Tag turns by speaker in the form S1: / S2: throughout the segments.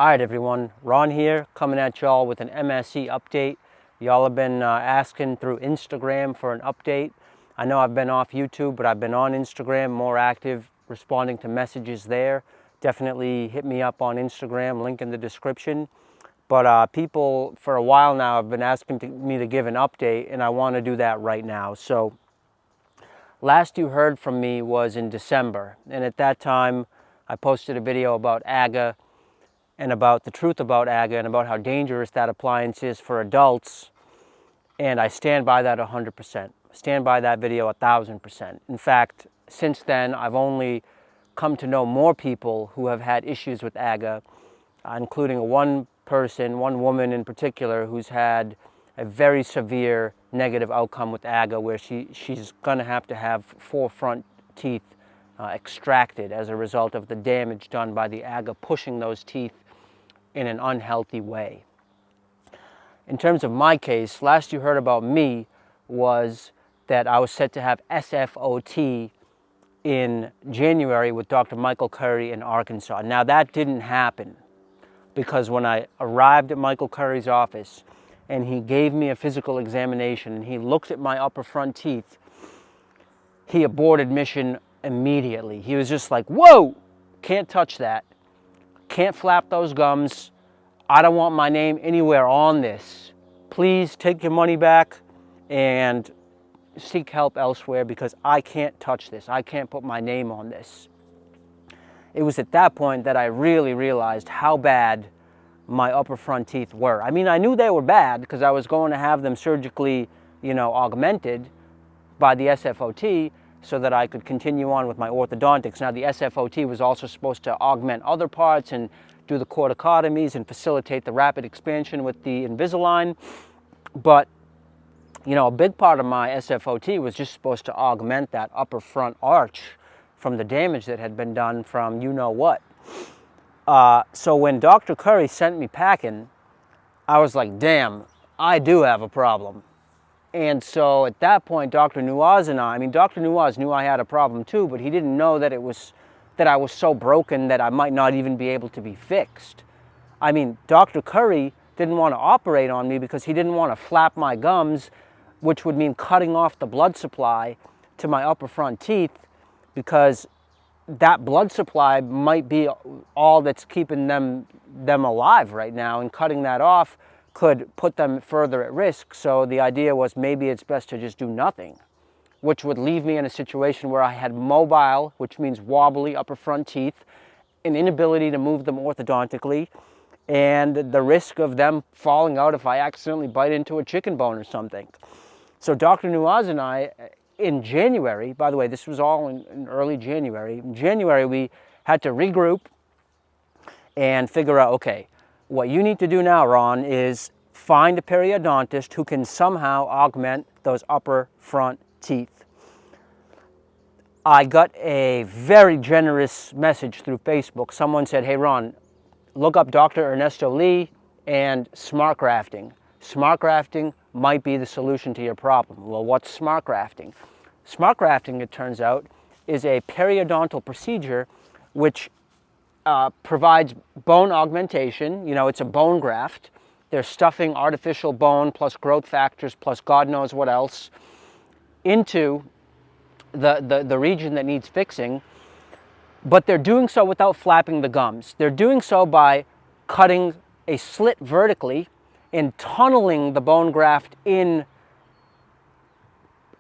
S1: Alright everyone, Ron here, coming at y'all with an MSE update. Y'all have been asking through Instagram for an update. I know I've been off YouTube, but I've been on Instagram, more active, responding to messages there. Definitely hit me up on Instagram, link in the description. But people for a while now have been asking me to give an update, and I want to do that right now. So last you heard from me was in December, and at that time I posted a video about AGA and about the truth about AGA and about how dangerous that appliance is for adults, and I stand by that 100%. Stand by that video 1,000%. In fact, since then, I've only come to know more people who have had issues with AGA, including one woman in particular, who's had a very severe negative outcome with AGA, where she's gonna have to have 4 front teeth extracted as a result of the damage done by the AGA pushing those teeth in an unhealthy way. In terms of my case, last you heard about me was that I was set to have SFOT in January with Dr. Michael Curry in Arkansas. Now that didn't happen because when I arrived at Michael Curry's office and he gave me a physical examination and he looked at my upper front teeth, he aborted mission immediately. He was just like, whoa, can't touch that. Can't flap those gums. I don't want my name anywhere on this. Please take your money back and seek help elsewhere because I can't touch this. I can't put my name on this. It was at that point that I really realized how bad my upper front teeth were. I mean, I knew they were bad because I was going to have them surgically, augmented by the SFOT so that I could continue on with my orthodontics. Now, the SFOT was also supposed to augment other parts and do the corticotomies and facilitate the rapid expansion with the Invisalign. But, a big part of my SFOT was just supposed to augment that upper front arch from the damage that had been done from you-know-what. So when Dr. Curry sent me packing, I was like, damn, I do have a problem. And so at that point, Dr. Nuaz Dr. Nuaz knew I had a problem too, but he didn't know that I was so broken that I might not even be able to be fixed. I mean, Dr. Curry didn't want to operate on me because he didn't want to flap my gums, which would mean cutting off the blood supply to my upper front teeth, because that blood supply might be all that's keeping them alive right now, and cutting that off could put them further at risk. So the idea was maybe it's best to just do nothing, which would leave me in a situation where I had mobile, which means wobbly upper front teeth, an inability to move them orthodontically, and the risk of them falling out if I accidentally bite into a chicken bone or something. So Dr. Nuaz and I, in January, by the way, this was all in early January. In January, we had to regroup and figure out, okay, what you need to do now, Ron, is find a periodontist who can somehow augment those upper front teeth. I got a very generous message through Facebook. Someone said, hey, Ron, look up Dr. Ernesto Lee and smart grafting. Smart grafting might be the solution to your problem. Well, what's smart grafting? Smart grafting, it turns out, is a periodontal procedure which provides bone augmentation. It's a bone graft. They're stuffing artificial bone plus growth factors plus God knows what else into the region that needs fixing, but they're doing so without flapping the gums. They're doing so by cutting a slit vertically and tunneling the bone graft in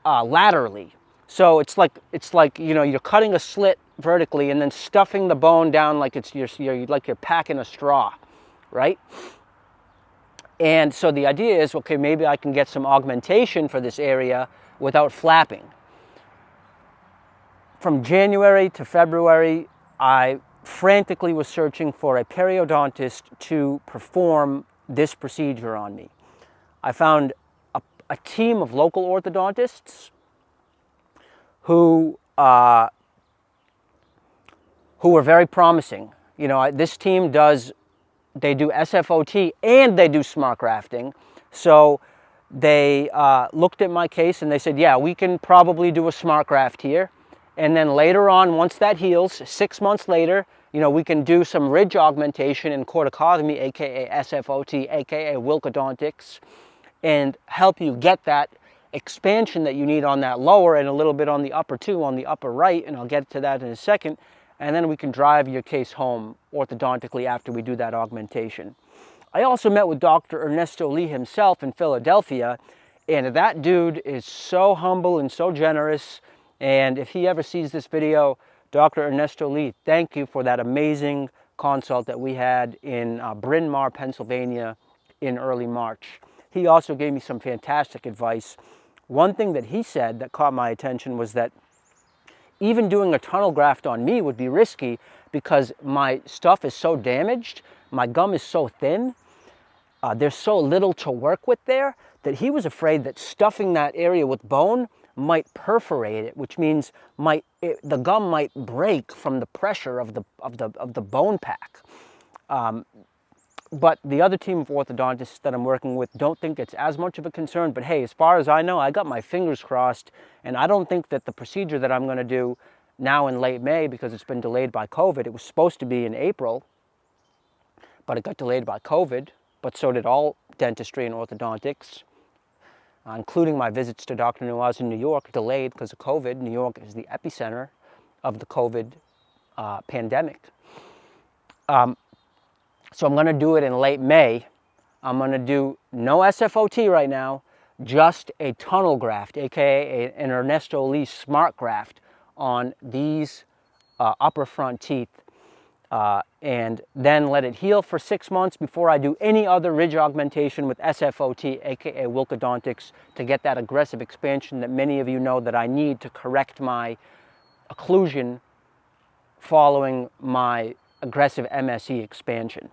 S1: laterally. So it's like you're cutting a slit vertically and then stuffing the bone down like you're packing a straw, right? And so the idea is, okay, maybe I can get some augmentation for this area without flapping. From January to February, I frantically was searching for a periodontist to perform this procedure on me. I found a team of local orthodontists who were very promising. This team they do SFOT and they do smart grafting. So they looked at my case and they said, yeah, we can probably do a smart graft here. And then later on, once that heals, 6 months later, you know, we can do some ridge augmentation and corticotomy, aka SFOT, aka Wilcodontics, and help you get that expansion that you need on that lower and a little bit on the upper too, on the upper right, and I'll get to that in a second. And then we can drive your case home orthodontically after we do that augmentation. I also met with Dr. Ernesto Lee himself in Philadelphia, and that dude is so humble and so generous. And if he ever sees this video, Dr. Ernesto Lee, thank you for that amazing consult that we had in Bryn Mawr, Pennsylvania in early March. He also gave me some fantastic advice. One thing that he said that caught my attention was that even doing a tunnel graft on me would be risky because my stuff is so damaged, my gum is so thin, there's so little to work with there, that he was afraid that stuffing that area with bone might perforate it, which means the gum might break from the pressure of the bone pack. But the other team of orthodontists that I'm working with don't think it's as much of a concern. But hey, as far as I know, I got my fingers crossed, and I don't think that the procedure that I'm going to do now in late May, because it's been delayed by COVID, it was supposed to be in April, but it got delayed by COVID, but so did all dentistry and orthodontics, including my visits to Dr. Nuaz in New York, delayed because of COVID. New York is the epicenter of the COVID pandemic. So I'm going to do it in late May. I'm going to do no SFOT right now, just a tunnel graft, aka an Ernesto Lee smart graft on these upper front teeth, and then let it heal for 6 months before I do any other ridge augmentation with SFOT, aka Wilcodontics, to get that aggressive expansion that many of you know that I need to correct my occlusion following my aggressive MSE expansion.